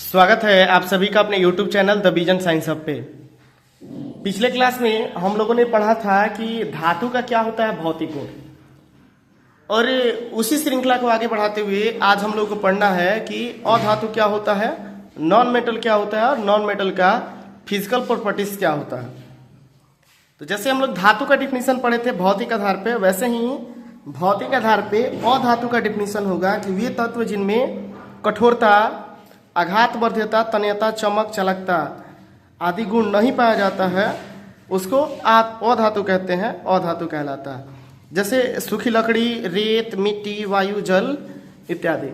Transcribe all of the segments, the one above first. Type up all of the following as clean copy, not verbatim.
स्वागत है आप सभी का अपने YouTube channel the vision science hub पे। पिछले क्लास में हम लोगों ने पढ़ा था कि धातु का क्या होता है भौतिक गुण, और उसी श्रृंखला को आगे बढ़ाते हुए आज हम लोग को पढ़ना है कि अधातु क्या होता है, नॉन मेटल क्या होता है और नॉन मेटल का फिजिकल प्रॉपर्टीज क्या होता है। तो जैसे हम लोग धातु का डिफिनीशन पढ़े थे भौतिक आधार पे, वैसे ही भौतिक आधार पे अधातु का डिफिनीशन होगा कि वे तत्व जिनमें कठोरता, आघात वर्ध्यता, तन्यता, चमक, चालकता आदि गुण नहीं पाया जाता है उसको अधातु कहते हैं, अधातु कहलाता है। जैसे सूखी लकड़ी, रेत, मिट्टी, वायु, जल इत्यादि।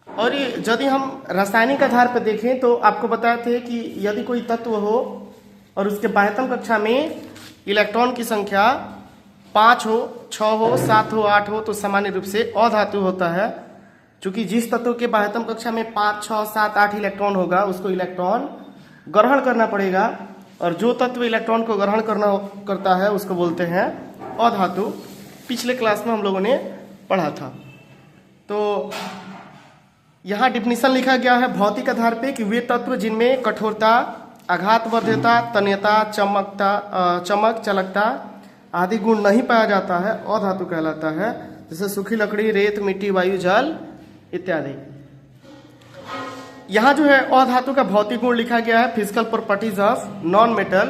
और यदि हम रासायनिक आधार पर देखें तो आपको बताए थे कि यदि कोई तत्व हो और उसके बाह्यतम कक्षा में इलेक्ट्रॉन की संख्या 5 हो, 6 हो, 7 हो, 8 हो तो सामान्य रूप से अधातु होता है। चूंकि जिस तत्व के बाह्यतम कक्षा में 5, 6, 7, 8 इलेक्ट्रॉन होगा उसको इलेक्ट्रॉन ग्रहण करना पड़ेगा, और जो तत्व इलेक्ट्रॉन को ग्रहण करता है उसको बोलते हैं अधातु। पिछले क्लास में हम लोगों ने पढ़ा था। तो यहाँ डिफिनीशन लिखा गया है भौतिक आधार पे कि वे तत्व जिनमें कठोरता, आघात वर्ध्यता, तन्यता, चमक, चालकता आदि गुण नहीं पाया जाता है अधातु कहलाता है। जैसे सूखी लकड़ी, रेत, मिट्टी, वायु, जल इत्यादि। यहाँ जो है अधातु का भौतिक गुण लिखा गया है, physical properties of non metal.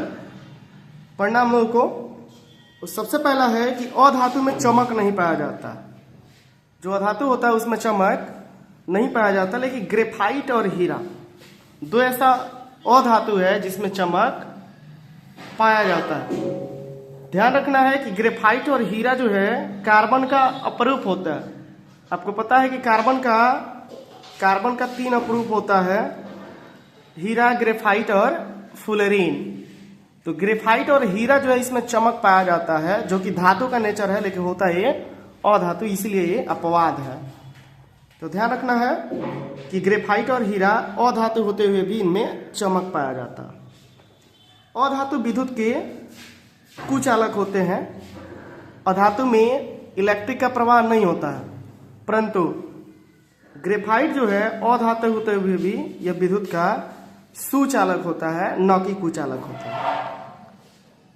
पढ़ना हम लोगों को सबसे पहला है कि अधातु में चमक नहीं पाया जाता। जो अधातु होता है उसमें चमक नहीं पाया जाता, लेकिन ग्रेफाइट और हीरा दो ऐसा अधातु है जिसमें चमक पाया जाता है। ध्यान रखना है कि ग्रेफाइट और हीरा जो है कार्बन का अपरूप होता है। आपको पता है कि कार्बन का 3 अपरूप होता है, हीरा, ग्रेफाइट और फुलेरीन। तो ग्रेफाइट और हीरा जो है इसमें चमक पाया जाता है, जो कि धातु का नेचर है, लेकिन होता है ये अधातु, इसलिए ये अपवाद है। तो ध्यान रखना है कि ग्रेफाइट और हीरा अधातु होते हुए भी इनमें चमक पाया जाता है। अधातु विद्युत के कुचालक होते हैं। अधातु में इलेक्ट्रिक का प्रवाह नहीं होता है, परंतु ग्रेफाइट जो है अधातु होते हुए भी यह विद्युत का सुचालक होता है, न कि कुचालक होता है।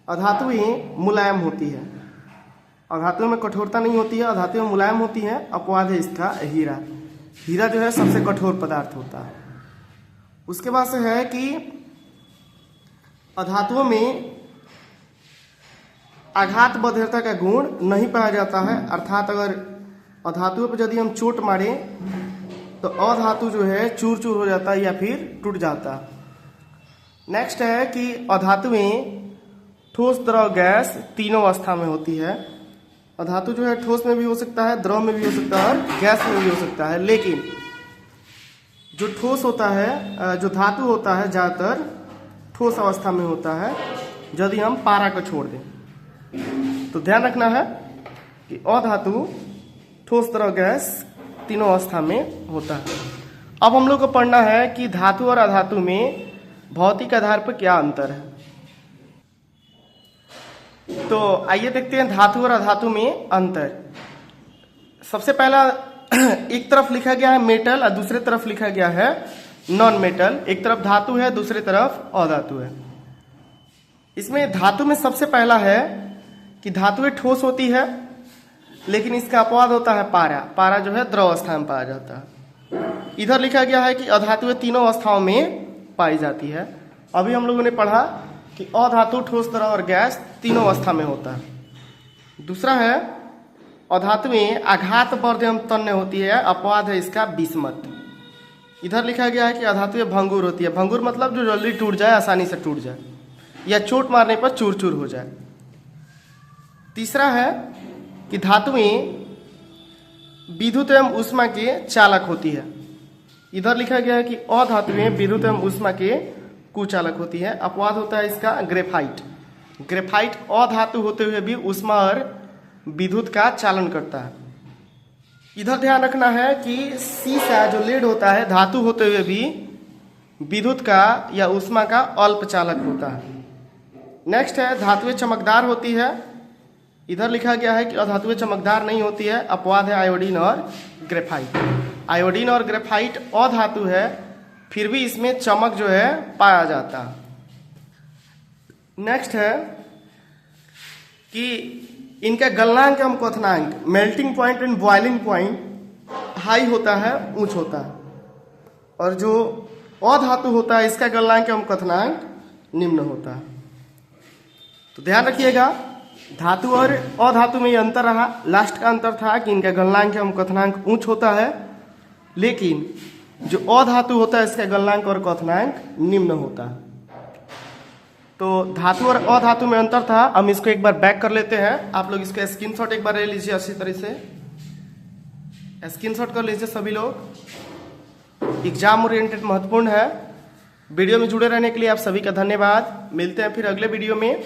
अधातुएं मुलायम होती है, अधातुओं में कठोरता नहीं होती है, अधातुएं मुलायम होती हैं। अपवाद है इसका हीरा। हीरा जो है सबसे कठोर पदार्थ होता है। उसके बाद से है कि अधातुओं में आघात बधिरता का गुण नहीं पाया जाता है, अर्थात अगर अधातुओं पर यदि हम चोट मारे तो अधातु जो है चूर चूर हो जाता है या फिर टूट जाता है। नेक्स्ट है कि अधातुएं ठोस, द्रव, गैस तीनों अवस्था में होती है। अधातु जो है ठोस में भी हो सकता है, द्रव में भी हो सकता है और गैस में भी हो सकता है। लेकिन जो ठोस होता है, जो धातु होता है ज्यादातर ठोस अवस्था में होता है यदि हम पारा को छोड़ दें। तो ध्यान रखना है कि अधातु ठोस, द्रव, गैस तीनों अवस्था में होता है। अब हम लोग को पढ़ना है कि धातु और अधातु में भौतिक आधार पर क्या अंतर है। तो आइए देखते हैं धातु और अधातु में अंतर। सबसे पहला एक तरफ लिखा गया है मेटल और दूसरे तरफ लिखा गया है नॉन मेटल। एक तरफ धातु है, दूसरी तरफ अधातु है। इसमें धातु में सबसे पहला है कि धातुएं ठोस होती है, लेकिन इसका अपवाद होता है पारा। पारा जो है द्रव अवस्था में पाया जाता है। इधर लिखा गया है कि अधातुएं तीनों अवस्थाओं में पाई जाती है। अभी हम लोगों ने पढ़ा कि अधातु ठोस, द्रव और गैस तीनों अवस्था में होता है। दूसरा है अधातुएं आघात वर्ध एवं तन्य होती है, अपवाद है इसका विस्मत। इधर लिखा गया है कि अधातुएं भंगुर होती है। भंगुर मतलब जो जल्दी टूट जाए, आसानी से टूट जाए या चोट मारने पर चूर चूर हो जाए। तीसरा है कि धातुएं विद्युत एवं ऊष्मा के चालक होती है। इधर लिखा गया है कि अधातुएं विद्युत एवं ऊष्मा के कुचालक होती है। अपवाद होता है इसका ग्रेफाइट। ग्रेफाइट अधातु होते हुए भी ऊष्मा और विद्युत का चालन करता है। इधर ध्यान रखना है कि सीसा जो लेड होता है धातु होते हुए भी विद्युत का या ऊष्मा का अल्प चालक होता है। नेक्स्ट है धातुएं चमकदार होती है। इधर लिखा गया है कि अधातुएं चमकदार नहीं होती है, अपवाद है आयोडीन और ग्रेफाइट। आयोडीन और ग्रेफाइट अधातु है, फिर भी इसमें चमक जो है पाया जाता। नेक्स्ट है कि इनका गलनांक एवं क्वथनांक, melting point and boiling point high होता है, उच्च होता है, और जो अधातु होता है इसका गलनांक एवं क्वथनांक निम्न होता है। तो ध्यान रखिएगा, धातु और अधातु में ये अंतर रहा। लास्ट का अंतर था कि इनका गलनांक एवं क्वथनांक उच्च होता है, लेकिन जो अधातु होता है इसका गलनांक और क्वथनांक निम्न होता है। तो धातु और अधातु में अंतर था। हम इसको एक बार बैक कर लेते हैं। आप लोग इसका स्क्रीनशॉट एक बार ले लीजिए, अच्छी तरह से स्क्रीनशॉट कर लीजिए सभी लोग। एग्जाम ओरिएंटेड महत्वपूर्ण है। वीडियो में जुड़े रहने के लिए आप सभी का धन्यवाद। मिलते हैं फिर अगले वीडियो में।